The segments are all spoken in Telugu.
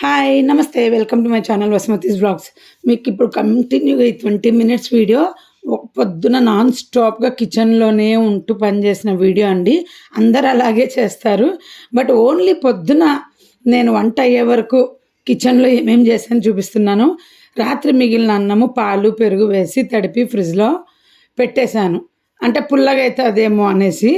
హాయ్! నమస్తే. Welcome to my channel Vasumathi's vlogs. మీకిప్పుడు కంటిన్యూగా ఈ 20 మినిట్స్ వీడియో పొద్దున నాన్ స్టాప్‌గా కిచెన్‌లోనే ఉంటూ పని చేసిన వీడియో అండి. అందరూ అలాగే చేస్తారు. బట్ ఓన్లీ పొద్దున నేను వంట అయ్యే వరకు కిచెన్‌లో ఏమేమి చేశానో చూపిస్తున్నాను. రాత్రి మిగిలిన అన్నము, పాలు, పెరుగు వేసి తడిపి ఫ్రిడ్జ్‌లో పెట్టేశాను. అంటే పుల్లగా అయితదేమో అనేసి.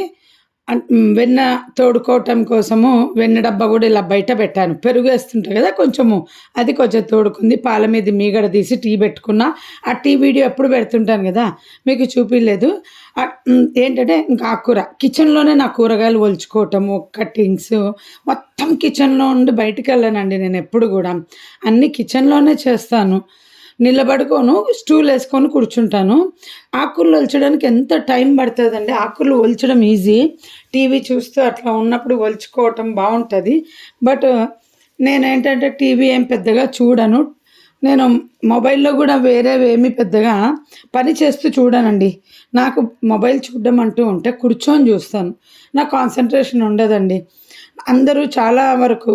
వెన్న తోడుకోవటం కోసము వెన్న డబ్బా కూడా ఇలా బయట పెట్టాను. పెరుగు వేస్తుంటా కదా కొంచెము, అది కొంచెం తోడుకుంది. పాల మీద మీగడ తీసి టీ పెట్టుకున్నా. ఆ టీ వీడియో ఎప్పుడు పెడుతుంటాను కదా, మీకు చూపియలేదు. ఏంటంటే ఇంకా ఆకుకూర కిచెన్లోనే నా కూరగాయలు ఒలుచుకోవటము, కటింగ్స్ మొత్తం కిచెన్లో ఉండి బయటికి వెళ్ళానండి. నేను ఎప్పుడు కూడా అన్నీ కిచెన్లోనే చేస్తాను. నిలబడుకోను, స్టూల్ వేసుకొని కూర్చుంటాను. ఆకుకూరలు ఒలచడానికి ఎంత టైం పడుతుందండి. ఆకుకూరలు ఒలచడం ఈజీ, టీవీ చూస్తూ అట్లా ఉన్నప్పుడు ఒలుచుకోవటం బాగుంటుంది. బట్ నేనేంటంటే టీవీ ఏం పెద్దగా చూడను. నేను మొబైల్లో కూడా వేరేవేమీ పెద్దగా పని చేస్తూ చూడనండి. నాకు మొబైల్ చూడడం అంటూ ఉంటే కూర్చొని చూస్తాను. నాకు కాన్సన్ట్రేషన్ ఉండదండి. అందరూ చాలా వరకు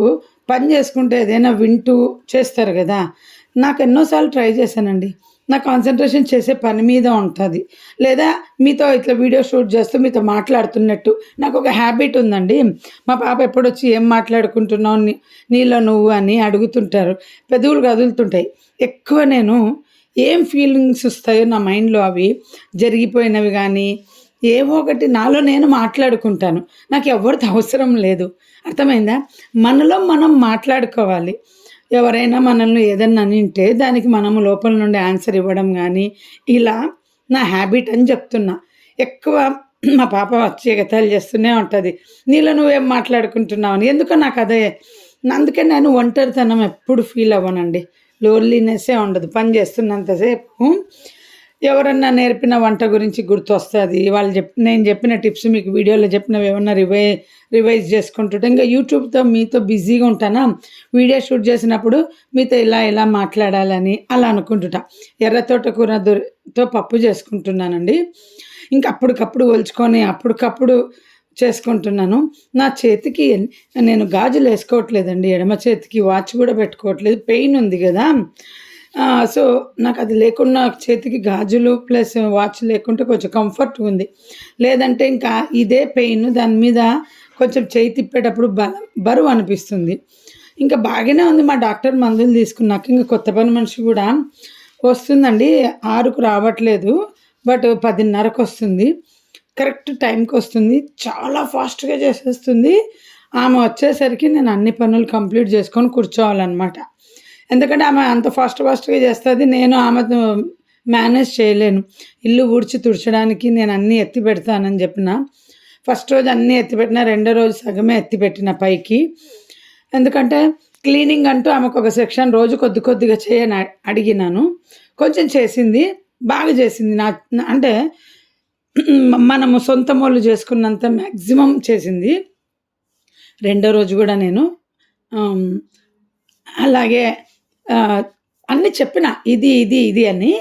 పని చేసుకుంటే ఏదైనా వింటూ చేస్తారు కదా, నాకు ఎన్నోసార్లు ట్రై చేశానండి. నా కాన్సన్ట్రేషన్ చేసే పని మీద ఉంటుంది. లేదా మీతో ఇట్లా వీడియో షూట్ చేస్తూ మీతో మాట్లాడుతున్నట్టు నాకు ఒక హ్యాబిట్ ఉందండి. మా పాప ఎప్పుడొచ్చి ఏం మాట్లాడుకుంటున్నావు నీలో నువ్వు అని అడుగుతుంటారు. పెదవులు కదులుతుంటాయి. ఎక్కువ నేను ఏం ఫీలింగ్స్ వస్తాయో నా మైండ్లో అవి జరిగిపోయినవి కానీ ఏవో ఒకటి నాలో నేను మాట్లాడుకుంటాను. నాకు ఎవరితో అవసరం లేదు. అర్థమైందా? మనలో మనం మాట్లాడుకోవాలి. ఎవరైనా మనల్ని ఏదన్నా అనింటే దానికి మనము లోపల నుండి ఆన్సర్ ఇవ్వడం కానీ, ఇలా నా హ్యాబిట్ అని చెప్తున్నా. ఎక్కువ మా పాప వచ్చి ఎగతాళి చేస్తూనే ఉంటుంది. నీలో నువ్వేం మాట్లాడుకుంటున్నావు అని. ఎందుకో నాకు అదే. అందుకే నేను ఒంటరితనం ఎప్పుడు ఫీల్ అవ్వనండి. లోన్లీనెస్సే ఉండదు పని చేస్తున్నంతసేపు. ఎవరన్నా నేర్పిన వంట గురించి గుర్తొస్తుంది. నేను చెప్పిన టిప్స్ మీకు వీడియోలో చెప్పినవి ఏమన్నా రివైజ్ చేసుకుంటుంటే, ఇంకా యూట్యూబ్తో మీతో బిజీగా ఉంటానా, వీడియో షూట్ చేసినప్పుడు మీతో ఇలా మాట్లాడాలని అలా అనుకుంటుంటా. ఎర్ర తోటకూరతో పప్పు చేసుకుంటున్నానండి. ఇంకా అప్పటికప్పుడు ఒలుచుకొని అప్పటికప్పుడు చేసుకుంటున్నాను. నా చేతికి నేను గాజులు వేసుకోవట్లేదండి. ఎడమ చేతికి వాచ్ కూడా పెట్టుకోవట్లేదు. పెయిన్ ఉంది కదా. సో నాకు అది లేకుండా చేతికి గాజులు ప్లస్ వాచ్ లేకుంటే కొంచెం కంఫర్ట్గా ఉంది. లేదంటే ఇంకా ఇదే పెయిన్, దాని మీద కొంచెం చేయి తిప్పేటప్పుడు బరువు అనిపిస్తుంది. ఇంకా బాగానే ఉంది. మా డాక్టర్ మందులు తీసుకున్నాక ఇంకా కొత్త పని మనిషి కూడా వస్తుందండి. 6కు రావట్లేదు, బట్ 10:30కు వస్తుంది. కరెక్ట్ టైంకి వస్తుంది. చాలా ఫాస్ట్గా చేసేస్తుంది. ఆమె వచ్చేసరికి నేను అన్ని పనులు కంప్లీట్ చేసుకొని కూర్చోవాలన్నమాట. ఎందుకంటే ఆమె అంత ఫాస్ట్గా చేస్తుంది. నేను ఆమెతో మేనేజ్ చేయలేను. ఇల్లు ఊడ్చి తుడచడానికి నేను అన్నీ ఎత్తి పెడతానని చెప్పిన. ఫస్ట్ రోజు అన్నీ ఎత్తిపెట్టిన, రెండో రోజు సగమే ఎత్తిపెట్టిన పైకి. ఎందుకంటే క్లీనింగ్ అంటూ ఆమెకు ఒక సెక్షన్ రోజు కొద్దిగా చేయని అడిగినాను. కొంచెం చేసింది, బాగా చేసింది. అంటే మనము సొంత మోళ్ళు చేసుకున్నంత మ్యాక్సిమం చేసింది. రెండో రోజు కూడా నేను అలాగే అన్నీ చెప్పిన, ఇది అని.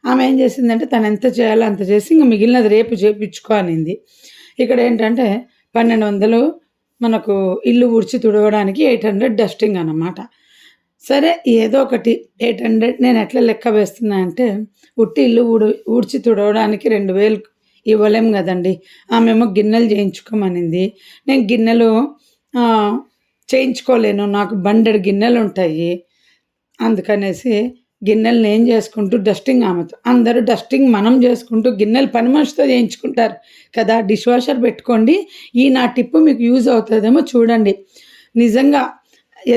ఆమె ఏం చేసిందంటే తను ఎంత చేయాలో అంత చేసి ఇంక మిగిలినది రేపు చేయించుకో అనింది. ఇక్కడ ఏంటంటే 1200 మనకు ఇల్లు ఊడ్చి తుడవడానికి, 800 డస్టింగ్ అన్నమాట. సరే ఏదో ఒకటి 800 నేను ఎట్లా లెక్క వేస్తున్నా అంటే, ఉట్టి ఇల్లు ఊడ్చి తుడవడానికి 2000 ఇవ్వలేం కదండి. ఆమెమో గిన్నెలు చేయించుకోమనింది. నేను గిన్నెలు చేయించుకోలేను, నాకు బండెడు గిన్నెలు ఉంటాయి. అందుకనేసి గిన్నెలు నేను చేసుకుంటూ డస్టింగ్ ఆమెతో. అందరూ డస్టింగ్ మనం చేసుకుంటూ గిన్నెలు పని మనిషితో చేయించుకుంటారు కదా. డిష్ వాషర్ పెట్టుకోండి. నా టిప్ మీకు యూజ్ అవుతుందేమో చూడండి నిజంగా.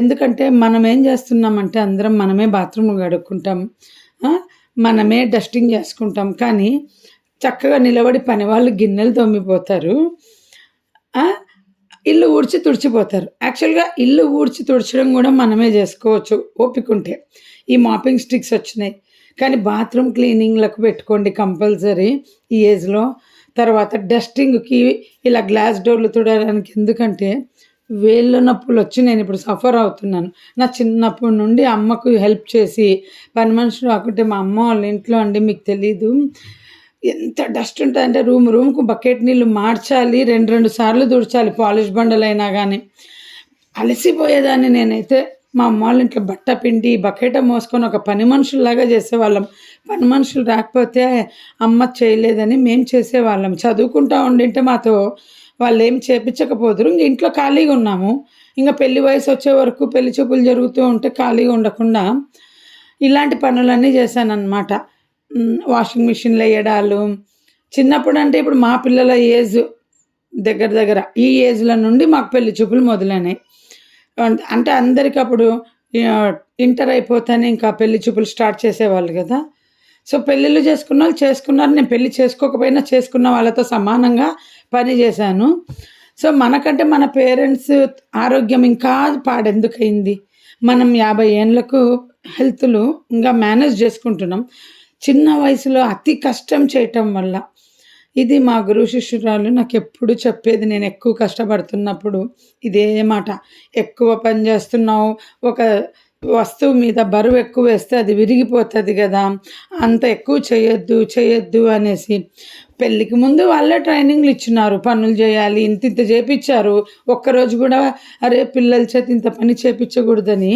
ఎందుకంటే మనం ఏం చేస్తున్నామంటే అందరం మనమే బాత్రూమ్ కడుక్కుంటాం, మనమే డస్టింగ్ చేసుకుంటాం. కానీ చక్కగా నిలబడి పని వాళ్ళు గిన్నెలు తోమిపోతారు, ఇల్లు ఊడ్చి తుడిచిపోతారు. యాక్చువల్గా ఇల్లు ఊడ్చి తుడచడం కూడా మనమే చేసుకోవచ్చు ఓపికంటే. ఈ మాపింగ్ స్టిక్స్ వచ్చినాయి, కానీ బాత్రూమ్ క్లీనింగ్లకు పెట్టుకోండి కంపల్సరీ ఈ ఏజ్లో. తర్వాత డస్టింగ్కి ఇలా గ్లాస్ డోర్లు తుడడానికి. ఎందుకంటే వేళ్ళ నొప్పులు వచ్చి నేను ఇప్పుడు సఫర్ అవుతున్నాను. నా చిన్నప్పటి నుండి అమ్మకు హెల్ప్ చేసి పని మనుషులు రాకుంటే, మా అమ్మ వాళ్ళ ఇంట్లో అండి మీకు తెలీదు ఎంత డస్ట్ ఉంటుందంటే, రూమ్కు బకెట్ నీళ్ళు మార్చాలి, 2 సార్లు తుడచాలి పాలిష్ బండలైనా కానీ. అలసిపోయేదాన్ని నేనైతే. మా అమ్మ వాళ్ళ ఇంట్లో బట్ట పిండి బకెట మోసుకొని ఒక పని మనుషుల్లాగా చేసేవాళ్ళం. పని మనుషులు రాకపోతే అమ్మ చేయలేదని మేము చేసేవాళ్ళం. చదువుకుంటా ఉండింటే మాతో వాళ్ళేం చేపించకపోదురు. ఇంక ఇంట్లో ఖాళీగా ఉన్నాము. ఇంక పెళ్లి వయసు వచ్చే వరకు పెళ్లి చూపులు జరుగుతూ ఉంటే ఖాళీగా ఉండకుండా ఇలాంటి పనులన్నీ చేశాననమాట. వాషింగ్ మిషన్‌లో ఎయడాలు. చిన్నప్పుడంటే ఇప్పుడు మా పిల్లల ఏజ్ దగ్గర దగ్గర ఈ ఏజ్‌ల నుండి మాకు పెళ్లి చూపులు మొదలైనాయి. అంటే అందరికి అప్పుడు ఆహ్, ఇంటర్ అయిపోతేనే ఇంకా పెళ్లి చూపులు స్టార్ట్ చేసేవాళ్ళు గదా! సో, పెళ్ళిళ్ళు చేసుకున్నోళ్ళు చేసుకున్నారు. నేను పెళ్లి చేసుకోకపోయినా చేసుకున్న వాళ్ళతో సమానంగా పని జేశాను. సో, మనకంటే మన పేరెంట్స్ ఆరోగ్యం ఇంకా పాడెందుకయింది? మనం 50 ఏండ్లకు హెల్త్‌లు ఇంగా మేనేజ్ జేసుకుంటున్నాం. చిన్న వయసులో అతి కష్టం చేయటం వల్ల. ఇది మా గురు శిష్యురాలు నాకెప్పుడు చెప్పేది నేనెక్కువ కష్టపడుతున్నప్పుడు ఇదే మాట. "ఎక్కువ పని జేస్తున్నావు. ఒక వస్తువు మీద బరువెక్కువేస్తే అది విరిగిపోతది గదా! అంత ఎక్కువ చేయొద్దు, చేయొద్దు" అనేసి. పెళ్ళికి ముందు వాళ్ళే ట్రైనింగ్‌లిచ్చినారు. పనులు జేయాలి. ఇంతింత జేపిచ్చారు. ఒక్కరోజు గూడా అరే! పిల్లల చేత ఇంత పని చేపిచ్చగూడదని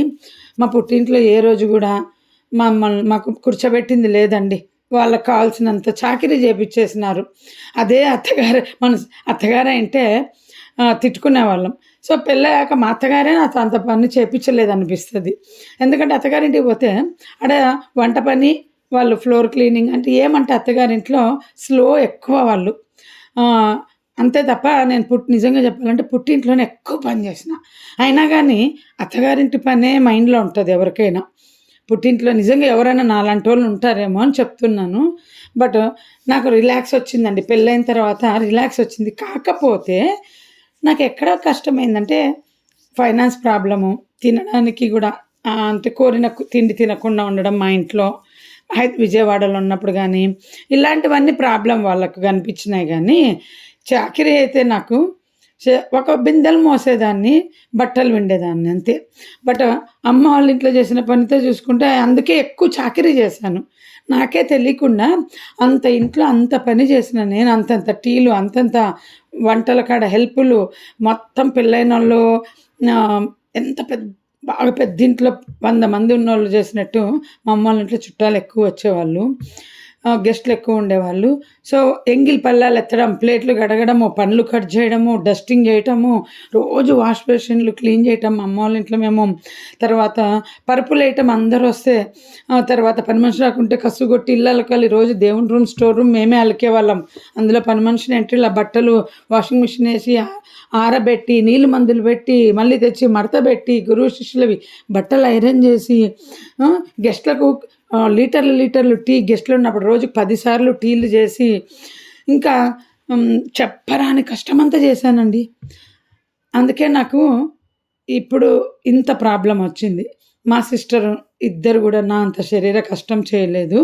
మా పుట్టింట్లో ఏ రోజు గూడా మాకు కూర్చోబెట్టింది లేదండి. వాళ్ళకి కావాల్సినంత చాకిరీ జేపిచ్చేసినారు. అదే అత్తగారంటే తిట్టుకునేవాళ్ళం. సో, పెళ్ళయ్యాక మా అత్తగారే నాతో అంత పని చేపిచ్చలేదనిపిస్తది. ఎందుకంటే అత్తగారింటికి పోతే ఆడ వంట పని, వాళ్ళు ఫ్లోర్ క్లీనింగ్ అంటే ఏమంటే అత్తగారింట్లో స్లో ఎక్కువ వాళ్ళు. ఆహ్, అంతే తప్ప నేను నిజంగా చెప్పాలంటే పుట్టింట్లోనే ఎక్కువ పని చేసిన. అయినా గానీ అత్తగారింటి పనే మైండ్‌లో ఉంటది ఎవరికైనా. పుట్టింట్లో నిజంగా ఎవరైనా నాలాంటోళ్ళు ఉంటారేమో అని చెప్తున్నాను. బట్ నాకు రిలాక్స్ వచ్చిందండి. పెళ్ళైన తర్వాత రిలాక్స్ వచ్చింది. కాకపోతే నాకెక్కడ కష్టమైందంటే ఫైనాన్స్ ప్రాబ్లము. తినడానికి గూడా అంటే కోరిన తిండి తినకుండా ఉండడం మా ఇంట్లో. విజయవాడలో ఉన్నప్పుడు గానీ, ఇలాంటివన్నీ ప్రాబ్లమ్ వాళ్ళకు కనిపించినాయి గానీ, చాకిరీ అయితే నాకు ఒక బిందెలు మోసేదాన్ని, బట్టలు పిండేదాన్ని అంతే. బట్ అమ్మ వాళ్ళ ఇంట్లో చేసిన పనితో చూసుకుంటే అందుకే ఎక్కువ చాకిరీ చేశాను. నాకే తెలియకుండా అంత ఇంట్లో అంత పని చేసిన నేను అంతంత టీలు, అంతంత వంటల కాడ హెల్పులు, మొత్తం పెళ్ళైనోళ్ళు ఎంత బాగా పెద్దింట్లో 100 మంది ఉన్నోళ్ళు చేసినట్టు మా అమ్మోళ్ళ ఇంట్లో చుట్టాలు ఎక్కువ వచ్చేవాళ్ళు. గెస్టులు ఎక్కువ ఉండేవాళ్ళు. సో, ఎంగిలి పళ్ళాలు ఎత్తడం, ప్లేట్లు కడగడము, పండ్లు కట్ చేయడము, డస్టింగ్ చేయటము, రోజు వాష్ బేసిన్‌లు క్లీన్ చేయటం మా అమ్మోళ్ళ ఇంట్లో మేము. తర్వాత పరుపులేయటం అందరొస్తే, తర్వాత పని మనిషి రాకుంటే కసుగొట్టి ఇల్లు అలకాలి. రోజు దేవుని రూమ్, స్టోర్ రూమ్ మేమే అలికేవాళ్ళం. అందులో పని మనిషిని ఎంట్రీలో బట్టలు వాషింగ్ మిషన్ ఏసి ఆరబెట్టి, నీళ్ళు మందులు పెట్టి, మళ్ళీ తెచ్చి మడతబెట్టి, గురువు శిష్యులవి బట్టలు ఐరన్ చేసి, గెస్ట్‌లకు లీటర్లు టీ గెస్ట్‌లున్నప్పుడు రోజుకి 10 సార్లు టీలు చేసి, ఇంకా చెప్పరాని కష్టమంతా చేశానండి. అందుకే నాకు ఇప్పుడు ఇంత ప్రాబ్లమొచ్చింది. మా సిస్టర్ ఇద్దరు గూడా నా అంత శరీర కష్టం చేయలేదు.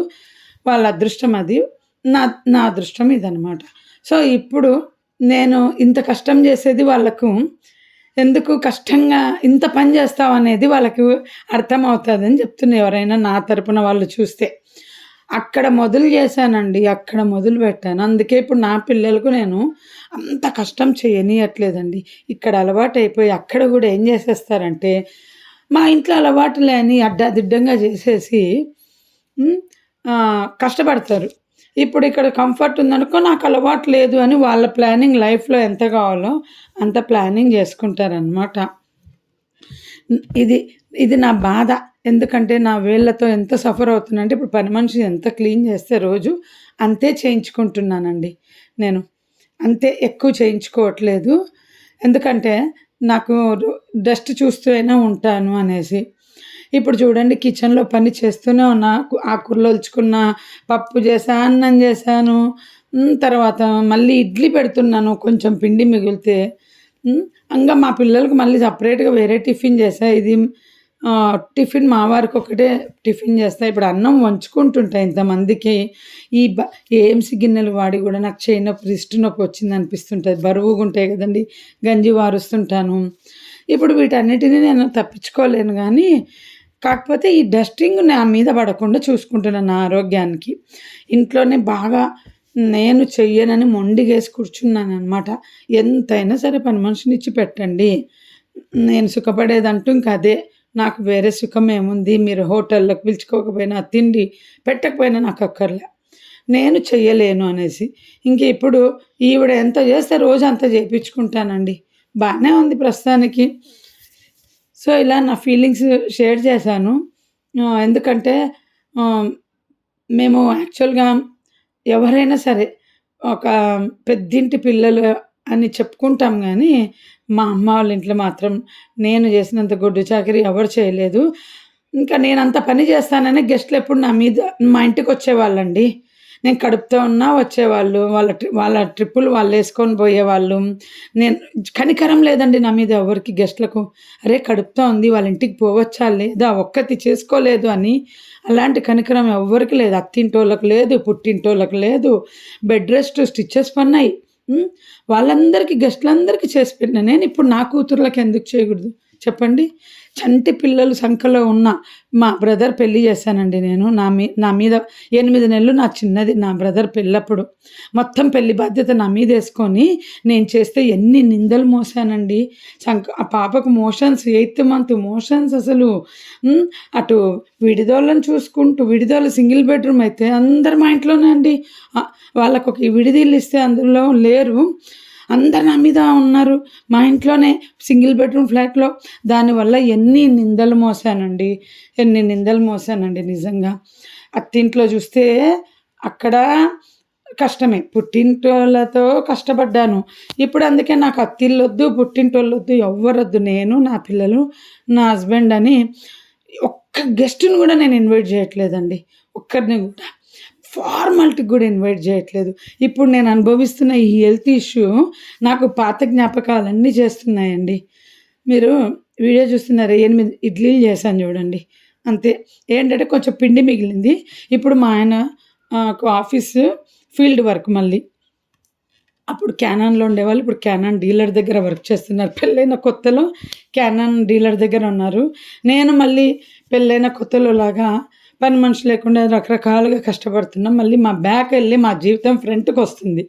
వాళ్ళ అదృష్టం అది. నా నా అదృష్టం ఇదనమాట. సో, ఇప్పుడు నేను ఇంత కష్టం చేసేది వాళ్ళకు ఎందుకు కష్టంగా ఇంత పని చేస్తావనేది వాళ్ళకు అర్థమవుతదని చెప్తున్నా ఎవరైనా నా తరపున వాళ్ళు చూస్తే. అక్కడ మొదలు చేశానండి. అక్కడ మొదలుపెట్టాను. అందుకే ఇప్పుడు నా పిల్లలకు నేను అంత కష్టం చేయనీయట్లేదండి. ఇక్కడ అలవాటైపోయి అక్కడ గూడా ఏం చేసేస్తారంటే, మా ఇంట్లో అలవాటులే అని అడ్డాదిడ్డంగా చేసేసి హ్మ్. కష్టపడతారు. ఇప్పుడు ఇక్కడ కంఫర్ట్ ఉందనుకో నాకు అలవాటు లేదు అని వాళ్ళ ప్లానింగ్ లైఫ్‌లో ఎంత కావాలో అంత ప్లానింగ్ చేసుకుంటారనమాట. ఇది ఇది నా బాధ. ఎందుకంటే నా వేళ్ళతో ఎంత సఫర్ అవుతున్నా అంటే ఇప్పుడు పని మనిషి ఎంత క్లీన్ చేస్తే రోజు అంతే చేయించుకుంటున్నానండి నేను. అంతే ఎక్కువ చేయించుకోవట్లేదు. ఎందుకంటే నాకు డస్ట్ చూస్తూ అయినా ఉంటాను అనేసి. ఇప్పుడు చూడండి కిచెన్‌లో పని చేస్తూనే ఉన్నా. ఆకుకూరలు ఒలుచుకున్నా, పప్పు చేశా, అన్నం చేశాను. తర్వాత మళ్ళీ ఇడ్లీ పెడుతున్నాను కొంచెం పిండి మిగిలితే. హ్మ్. ఇంగా మా పిల్లలకి మళ్ళీ సెపరేట్‌గా వేరే టిఫిన్ చేశా. ఇది టిఫిన్ మా వారికొక్కటే టిఫిన్ చేస్తా. ఇప్పుడు అన్నం వంచుకుంటుంటా ఇంతమందికి. ఈ బ ఏమ్స్ గిన్నెలు వాడి గూడా నాకు చెయ్యి నొప్పి, రిస్ట్ నొప్పి వచ్చిందనిపిస్తుంటది. బరువుగుంటాయి గదండీ! గంజి వారుస్తుంటాను. ఇప్పుడు వీటన్నిటిని నేను తప్పించుకోలేను గానీ, కాకపోతే ఈ డస్టింగ్ నా మీద పడకుండా చూసుకుంటున్నాను నా ఆరోగ్యానికి. ఇంట్లోనే బాగా నేను చెయ్యనని మొండిగేసి కూర్చున్నాననమాట. ఎంతైనా సరే పని మనిషినిచ్చి పెట్టండి. నేను సుఖపడేదంటూ ఇంక అదే. నాకు వేరే సుఖం ఏముంది, మీరు హోటల్‌లోకి పిలుచుకోకపోయినా, తిండి పెట్టకపోయినా నాకు అక్కర్లే. నేను చెయ్యలేను అనేసి. ఇంక ఇప్పుడు ఈవిడ ఎంత చేస్తే రోజు అంత చేపించుకుంటానండి. బానే ఉంది ప్రస్తుతానికి. సో, ఇలా నా ఫీలింగ్స్ షేర్ చేశాను. ఎందుకంటే ఆహ్, మేము యాక్చువల్‌గా ఎవరైనా సరే ఒక పెద్దింటి పిల్లలు అని చెప్పుకుంటాం గానీ, మా అమ్మ వాళ్ళ ఇంట్లో మాత్రం నేను చేసినంత గొడ్డు చాకిరీ ఎవరు చేయలేదు. ఇంకా నేనంత పని చేస్తాననే గెస్ట్‌లెప్పుడు నా మీద మా ఇంటికొచ్చేవాళ్ళండి. నేను కడుపుతో ఉన్నా వచ్చేవాళ్ళు. వాళ్ళ ట్రిప్పులు వాళ్ళేసుకొని పోయేవాళ్ళు. నేను కనికరం లేదండి నా మీద ఎవ్వరికి గెస్ట్‌లకు. అరే! కడుపుతో ఉంది వాళ్ళ ఇంటికి పోవచ్చా లేదా? ఒక్కతి చేసుకోలేదు అని అలాంటి కనికరం ఎవ్వరికి లేదు. అత్తింటోళ్ళకి లేదు, పుట్టింటోళ్ళకి లేదు. బెడ్ రెస్ట్, స్టిచెస్ పడినాయి. హ్మ్. వాళ్ళందరికీ గెస్ట్‌లందరికీ చేసి పెట్టినా. నేనిప్పుడు నా కూతుర్లకి ఎందుకు చేయకూడదు చెప్పండి? చంటి పిల్లలు సంఖ్యలో ఉన్న మా బ్రదర్ పెళ్లి చేశానండి నేను. నా మీద 8 నెలలు నా చిన్నది నా బ్రదర్ పెళ్ళప్పుడు. మొత్తం పెళ్లి బాధ్యత నా మీదేసుకొని నేను చేస్తే ఎన్ని నిందలు మోసానండి. ఆ పాపకు మోషన్స్ 8థ్ మంత్ మోషన్స్ అసలు. అటు విడిదోళ్ళని చూసుకుంటూ విడిదోళ్ళ సింగిల్ బెడ్‌రూమ్ అయితే అందరు మా ఇంట్లోనే అండి. వాళ్ళకొక విడిది ఇల్లు ఇస్తే అందులో లేరు. అందరు నా మీద ఉన్నారు. మా ఇంట్లోనే సింగిల్ బెడ్‌రూమ్ ఫ్లాట్‌లో. దానివల్ల ఎన్ని నిందలు మోసానండి. ఎన్ని నిందలు మోసానండి నిజంగా. అత్తింట్లో చూస్తే అక్కడ కష్టమే. పుట్టింటోళ్ళతో కష్టపడ్డాను. ఇప్పుడు అందుకే నాకు అత్తిల్లొద్దు, పుట్టింటోళ్ళొద్దు, ఎవ్వరొద్దు. నేను, నా పిల్లలు, నా హస్బెండ్ అని ఒక్క గెస్ట్‌ని కూడా నేను ఇన్వైట్ చేయట్లేదండి. ఒక్కరిని కూడా. ఫార్మాలిటీకి కూడా ఇన్వైట్ చేయట్లేదు. ఇప్పుడు నేను అనుభవిస్తున్న ఈ హెల్త్ ఇష్యూ నాకు పాత జ్ఞాపకాలన్నీ చేస్తున్నాయండి. మీరు వీడియో చూస్తున్నారా? 8 ఇడ్లీలు చేశాను చూడండి. అంతే. ఏంటంటే కొంచెం పిండి మిగిలింది. ఇప్పుడు మా ఆయన ఆఫీసు ఫీల్డ్ వర్క్ మళ్ళీ. అప్పుడు క్యానాన్‌లో ఉండేవాళ్ళు. ఇప్పుడు క్యానాన్ డీలర్ దగ్గర వర్క్ చేస్తున్నారు. పెళ్ళైన కొత్తలో క్యానాన్ డీలర్ దగ్గర ఉన్నారు. నేను మళ్ళీ పెళ్ళైన కొత్తలో లాగా పని మనిషి లేకుండా రకరకాలుగా కష్టపడుతున్నాం. మళ్ళీ మా బ్యాక్ ఎళ్ళి మా జీవితం ఫ్రంట్‌కొస్తుంది.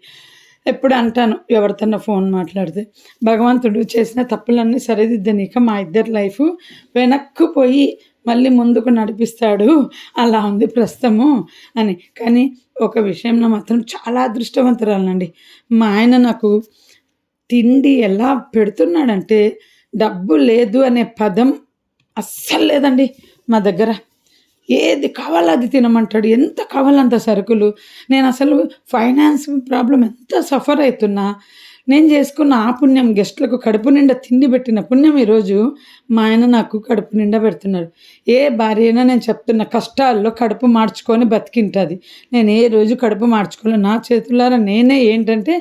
ఎప్పుడు అంటాను ఎవరితోన్నా ఫోన్ మాట్లాడితే, భగవంతుడు చేసిన తప్పులన్నీ సరిదిద్దనీక మా ఇద్దరి లైఫు వెనక్కు పోయి మళ్ళీ ముందుకు నడిపిస్తాడు. అలా ఉంది ప్రస్తుతము అని. కానీ ఒక విషయంలో మాత్రం చాలా అదృష్టవంతురాలినండి. మా ఆయన నాకు తిండి ఎలా పెడుతున్నాడంటే, డబ్బు లేదు అనే పదం అస్సలు లేదండి మా దగ్గర. ఏది కావాలో అది తినమంటాడు. ఎంత కావాలో అంత సరుకులు. నేనసలు ఫైనాన్స్ ప్రాబ్లమ్ ఎంత సఫర్ అయితున్నా, నేను చేసుకున్న ఆ పుణ్యం గెస్ట్‌లకు కడుపు నిండా తిండి పెట్టిన పుణ్యం ఈరోజు మా ఆయన నాకు కడుపు నిండా పెడుతున్నాడు. ఏ భార్య అయినా నేను చెప్తున్నా కష్టాల్లో కడుపు మార్చుకొని బతికింటది. నేను ఏ రోజు కడుపు మార్చుకోలే. నా చేతులారా నేనే ఏంటంటే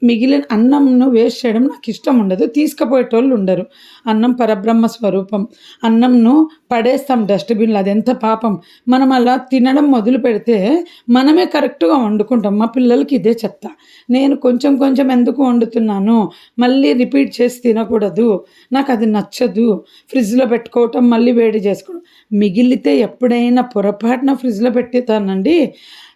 మిగిలిన అన్నంను వేస్ట్ చేయడం నాకిష్టం ఉండదు. తీసుకుపోయేటోళ్ళు ఉండరు. అన్నం పరబ్రహ్మ స్వరూపం. అన్నంను పడేస్తాం డస్ట్‌బిన్‌లో అదెంత పాపం. మనం అలా తినడం మొదలుపెడితే మనమే కరెక్ట్‌గా వండుకుంటాం. మా పిల్లలకి ఇదే చెప్తా. నేను కొంచెం కొంచెం ఎందుకు వండుతున్నాను, మళ్ళీ రిపీట్ చేసి తినకూడదు. నాకది నచ్చదు. ఫ్రిడ్జ్‌లో పెట్టుకోవటం, మళ్ళీ వేడి చేసుకోవడం. మిగిలితే ఎప్పుడైనా పొరపాటున ఫ్రిడ్జ్‌లో పెట్టేతానండి.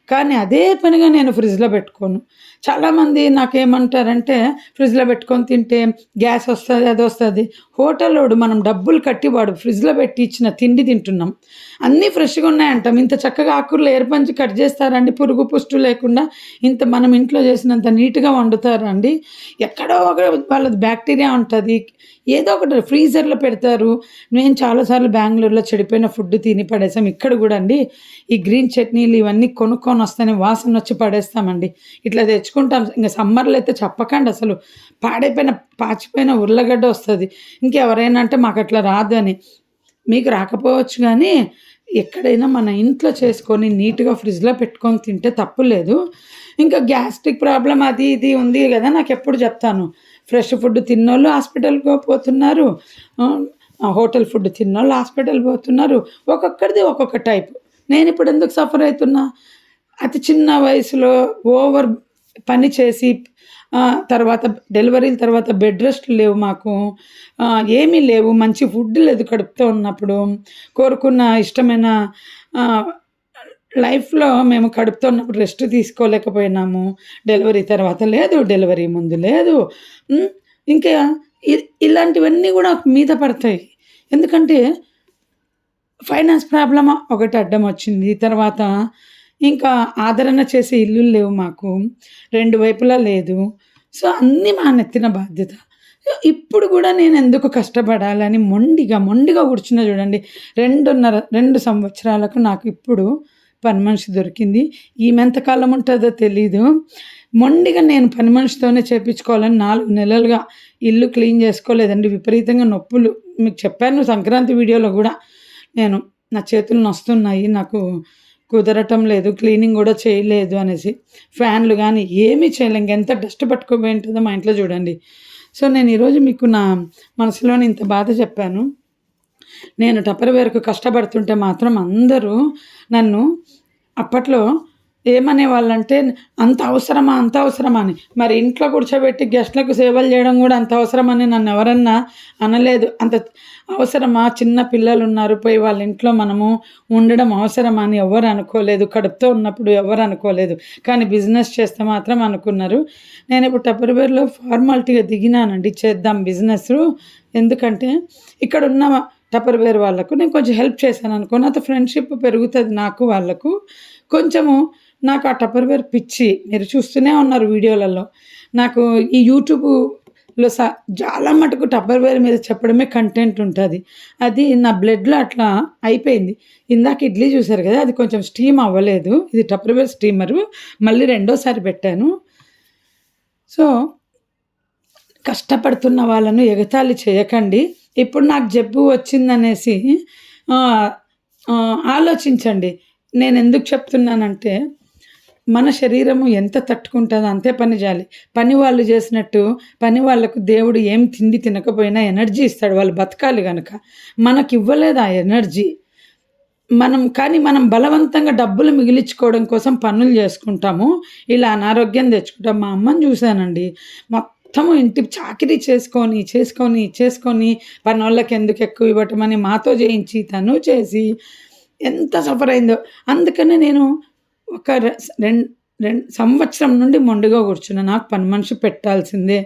కానీ అదే పనిగా నేను ఫ్రిడ్జ్‌లో పెట్టుకోను. చాలామంది నాకేమంటారంటే, ఫ్రిడ్జ్‌లో పెట్టుకొని తింటే గ్యాస్ వస్తది, అదొస్తది. హోటలోడు మనం డబ్బులు కట్టి వాడు ఫ్రిడ్జ్‌లో పెట్టి ఇచ్చిన తిండి తింటున్నాం. అన్నీ ఫ్రెష్‌గా ఉన్నాయంటాం. ఇంత చక్కగా ఆకుకూరలు ఏరుపంచి కట్ చేస్తారండి పురుగు, పుష్టు లేకుండా. ఇంత మనం ఇంట్లో చేసినంత నీట్‌గా వండుతారా అండి? ఎక్కడో ఒక వాళ్ళది బ్యాక్టీరియా ఉంటది. ఏదో ఒకటి ఫ్రీజర్‌లో పెడతారు. నేను చాలా సార్లు బెంగుళూరులో చెడిపోయిన ఫుడ్ తిని పడేసాం. ఇక్కడ కూడా అండి ఈ గ్రీన్ చట్నీలు ఇవన్నీ కొనుక్కొని వస్తేనే వాసనొచ్చి పడేస్తామండి. ఇట్లా తెచ్చుకుంటాం. ఇంక సమ్మర్‌లో అయితే చెప్పకండి అసలు. పాచిపోయిన ఉర్లగడ్డ వస్తది. ఇంకెవరైనా అంటే మాకట్లా రాదు అని. మీకు రాకపోవచ్చు గానీ, ఎక్కడైనా మన ఇంట్లో చేసుకొని నీట్‌గా ఫ్రిడ్జ్‌లో పెట్టుకొని తింటే తప్పు లేదు. ఇంకా గ్యాస్ట్రిక్ ప్రాబ్లమ్ అది ఇది ఉంది గదా! నాకెప్పుడు చెప్తాను. ఫ్రెష్ ఫుడ్ తిన్నోళ్ళు హాస్పిటల్‌కి పోతున్నారు. హోటల్ ఫుడ్ తిన్నోళ్ళు హాస్పిటల్ పోతున్నారు. ఒక్కొక్కరిది ఒక్కొక్క టైపు. నేనిప్పుడు ఎందుకు సఫర్ అయితున్నా? అతి చిన్న వయసులో ఓవర్ పని చేసి తర్వాత డెలివరీల తర్వాత బెడ్ రెస్ట్‌లు లేవు మాకు. ఏమీ లేవు. మంచి ఫుడ్ లేదు కడుపుతో ఉన్నప్పుడు. కోరుకున్న ఇష్టమైన ఆహ్, లైఫ్‌లో మేము కడుపుతో ఉన్నప్పుడు రెస్ట్ తీసుకోలేకపోయినాము. డెలివరీ తర్వాత లేదు. డెలివరీ ముందు లేదు. హ్మ్. ఇంకా ఇ ఇలాంటివన్నీ గూడా మీద పడతాయి. ఎందుకంటే ఫైనాన్స్ ప్రాబ్లమ్ ఒకటి అడ్డం వచ్చింది. తర్వాత ఇంకా ఆదరణ చేసే ఇల్లులు లేవు మాకు. 2 వైపులా లేదు. సో, అన్నీ మా నెత్తిన బాధ్యత. సో, ఇప్పుడు గూడా నేనెందుకు కష్టపడాలని మొండిగా కూర్చున్నా చూడండి. 2 సంవత్సరాలకు నాకు ఇప్పుడు పని మనిషి దొరికింది. ఈమె ఎంత కాలం ఉంటదో తెలీదు. మొండిగా నేను పని మనిషితోనే చేపించుకోవాలని 4 నెలలుగా ఇల్లు క్లీన్ చేసుకోలేదండి. విపరీతంగా నొప్పులు. మీకు చెప్పాను సంక్రాంతి వీడియోలో గూడా. నా చేతులు నొస్తున్నాయి. నాకు కుదరటం లేదు. క్లీనింగ్ గూడా చేయలేదు అనేసి. ఫ్యాన్లు గానీ ఏమీ చేయలే. ఇంకెంత డస్ట్ పట్టుకుపోయి ఉంటదో మా ఇంట్లో చూడండి. సో, నేను ఈరోజు మీకు నా మనసులోని ఇంత బాధ చెప్పాను. నేను టపర్‌వేర్‌కు కష్టపడుతుంటే మాత్రం అందరూ నన్ను అప్పట్లో ఏమనేవాళ్ళంటే, అంత అవసరమా? అంత అవసరమా? అని. మరి ఇంట్లో కూర్చోబెట్టి గెస్ట్‌లకు సేవలు చేయడం గూడా అంత అవసరమని నన్నెవరన్నా అనలేదు. అంత అవసరమా? చిన్న పిల్లలున్నారు. పోయి వాళ్ళ ఇంట్లో మనము ఉండడం అవసరమా అని ఎవ్వరు అనుకోలేదు. కడుపుతో ఉన్నప్పుడు ఎవ్వరు అనుకోలేదు. కానీ బిజినెస్ చేస్తే మాత్రం అనుకున్నారు. నేనిప్పుడు టపర్‌వేర్‌లో ఫార్మాలిటీగా దిగినానండి. చేద్దాం బిజినెసు. ఎందుకంటే ఇక్కడున్న టపర్‌వేర్ వాళ్ళకు నేను కొంచెం హెల్ప్ చేశాననుకో, నాతో ఫ్రెండ్‌షిప్ పెరుగుతది నాకు వాళ్ళకు. కొంచెము నాకు ఆ టపర్‌వేర్ పిచ్చి. మీరు చూస్తూనే ఉన్నారు వీడియోలలో. నాకు ఈ యూట్యూబ్‌లో చాలా మటుకు టపర్‌వేర్ మీద చెప్పడమే కంటెంట్ ఉంటది. అది నా బ్లడ్‌లో అట్లా అయిపోయింది. ఇందాక ఇడ్లీ చూసారు కదా! అది కొంచెం స్టీమ్ అవ్వలేదు. ఇది టపర్‌వేర్ స్టీమరు. మళ్ళీ రెండోసారి పెట్టాను. సో, కష్టపడుతున్న వాళ్ళను ఎగతాళి చేయకండి. ఇప్పుడు నాకు జబ్బు వచ్చిందనేసి ఆహ్, ఆలోచించండి. నేనెందుకు చెప్తున్నానంటే, మన శరీరము ఎంత తట్టుకుంటదో అంతే పని చేయాలి. పని వాళ్ళు చేసినట్టు పని వాళ్ళకు దేవుడు ఏం తిండి తినకపోయినా ఎనర్జీ ఇస్తాడు. వాళ్ళు బతకాలి గనక. మనకివ్వలేదు ఆ ఎనర్జీ. మనం బలవంతంగా డబ్బులు మిగిలించుకోవడం కోసం పనులు చేసుకుంటాము. ఇలా అనారోగ్యం తెచ్చుకుంటాం. మా అమ్మని చూశానండి. మొత్తము ఇంటి చాకిరీ చేసుకొని పనోళ్ళకి ఎందుకు ఎక్కువ ఇవ్వటమని మాతో చేయించి, తను చేసి ఎంత సఫర్ అయిందో. అందుకనే నేను ఒక సంవత్సరం నుండి మొండిగా కూర్చున్నా. నాకు పని మనిషి పెట్టాల్సిందే.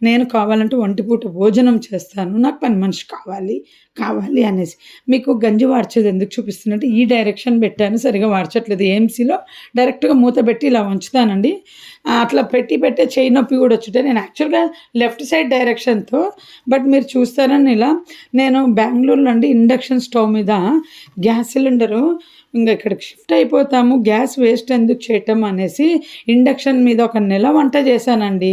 నేను కావాలంటే ఒంటిపూట భోజనం చేస్తాను. నాకు పని మనిషి కావాలి అనేసి. మీకు గంజి వార్చేది ఎందుకు చూపిస్తున్నంటే, ఈ డైరెక్షన్ పెట్టాను సరిగ్గా వార్చట్లేదు. ఏఎంసీలో డైరెక్ట్‌గా మూత పెట్టి ఇలా ఉంచుతానండి. అట్లా పెట్టే చెయ్యి నొప్పి కూడా వచ్చుంటే నేను యాక్చువల్‌గా లెఫ్ట్ సైడ్ డైరెక్షన్‌తో, బట్ మీరు చూస్తారని ఇలా నేను బెంగుళూరులో అండి ఇండక్షన్ స్టవ్ మీద గ్యాస్ సిలిండరు ఇక్కడికి షిఫ్ట్ అయిపోతాము. గ్యాస్ వేస్ట్ ఎందుకు చేయటం అనేసి ఇండక్షన్ మీద ఒక నెల వంట చేశానండి.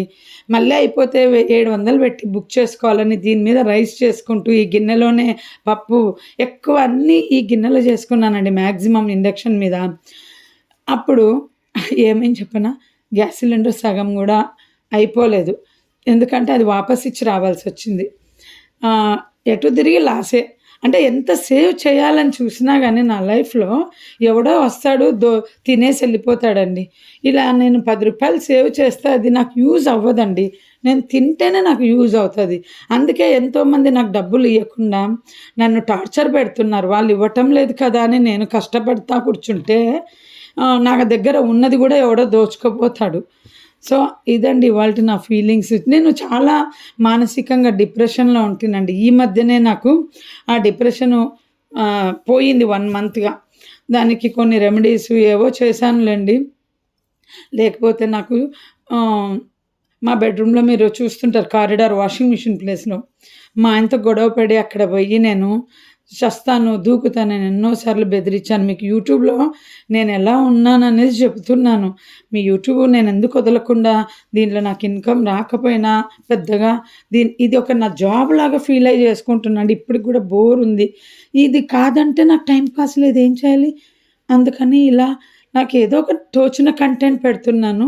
మళ్ళీ అయిపోతే 700 పెట్టి బుక్ చేసుకోవాలని దీని మీద రైస్ చేసుకుంటూ ఈ గిన్నెలోనే పప్పు ఎక్కువ అన్నీ ఈ గిన్నెలో చేసుకున్నానండి మ్యాక్సిమం ఇండక్షన్ మీద. అప్పుడు ఏమని చెప్పనా, గ్యాస్ సిలిండర్ సగం కూడా అయిపోలేదు. ఎందుకంటే అది వాపస్ ఇచ్చి రావాల్సొచ్చింది. ఎటు తిరిగి లాసే. అంటే ఎంత సేవ్ చేయాలని చూసినా గానీ నా లైఫ్‌లో ఎవడో వస్తాడు తినేసి వెళ్ళిపోతాడండి. ఇలా నేను రూ. 10 సేవ్ చేస్తే అది నాకు యూజ్ అవ్వదండి. నేను తింటేనే నాకు యూజ్ అవుతది. అందుకే ఎంతోమంది నాకు డబ్బులు ఇయ్యకుండా నన్ను టార్చర్ పెడుతున్నారు. వాళ్ళు ఇవ్వటం లేదు కదా అని నేను కష్టపడతా కూర్చుంటే నా దగ్గర ఉన్నది కూడా ఎవడో దోచుకుపోతాడు. సో, ఇదండి ఇవాల్టి నా ఫీలింగ్స్. నేను చాలా మానసికంగా డిప్రెషన్‌లో ఉంటినండి. ఈ మధ్యనే నాకు ఆ డిప్రెషను పోయింది 1 మంత్‌గా. దానికి కొన్ని రెమెడీస్ ఏవో చేశానులెండి. లేకపోతే నాకు మా బెడ్‌రూమ్‌లో మీరు చూస్తుంటారు కారిడార్ వాషింగ్ మిషన్ ప్లేస్‌లో. మా ఆయనతో గొడవ పడి అక్కడ పోయి నేను చస్తాను, దూకుతానని ఎన్నో సార్లు బెదిరించాను. మీకు యూట్యూబ్‌లో నేనెలా ఉన్నాననేది చెప్తున్నాను. మీ యూట్యూబ్ నేనెందుకు వదలకుండా దీంట్లో నాకు ఇన్‌కమ్ రాకపోయినా పెద్దగా ఇది ఒక నా జాబ్ లాగా ఫీల్ అయ్యి చేసుకుంటున్నాను. ఇప్పటికి కూడా బోర్ ఉంది. ఇది కాదంటే నాకు టైం పాస్ లేదు. ఏం చేయాలి? అందుకని ఇలా నాకేదో ఒక తోచిన కంటెంట్ పెడుతున్నాను.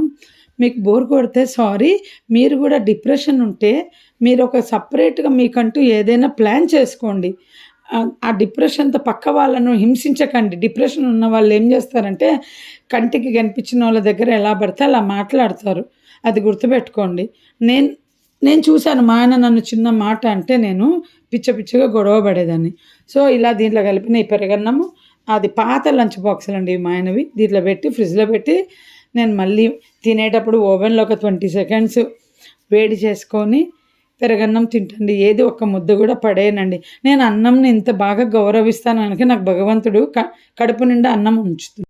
మీకు బోర్ కొడితే సారీ. మీరు కూడా డిప్రెషన్ ఉంటే మీరొక సెపరేట్‌గా మీకంటూ ఏదైనా ప్లాన్ చేసుకోండి. ఆ డిప్రెషన్‌తో పక్క వాళ్ళను హింసించకండి. డిప్రెషన్ ఉన్న వాళ్ళు ఏం చేస్తారంటే, కంటికి కనిపించిన వాళ్ళ దగ్గర ఎలా పడితే అలా మాట్లాడతారు. అది గుర్తుపెట్టుకోండి. నేను నేను చూసాను మా ఆయన నన్ను చిన్న మాట అంటే నేను పిచ్చగా గొడవ పడేదాన్ని. సో, ఇలా దీంట్లో కలిపిన ఈ పెరుగన్నము, అది పాత లంచ్ బాక్సులండి మా ఆయనవి. దీంట్లో పెట్టి ఫ్రిడ్జ్‌లో పెట్టి నేను మళ్ళీ తినేటప్పుడు ఓవెన్‌లో ఒక 20 సెకండ్స్ వేడి చేసుకొని పెరగన్నం తింటండి. ఏది ఒక్క ముద్ద కూడా పడేయనండి. నేను అన్నంని ఇంత బాగా గౌరవిస్తాననక నాకు భగవంతుడు కడుపు నిండా అన్నం ఉంచుతుంది.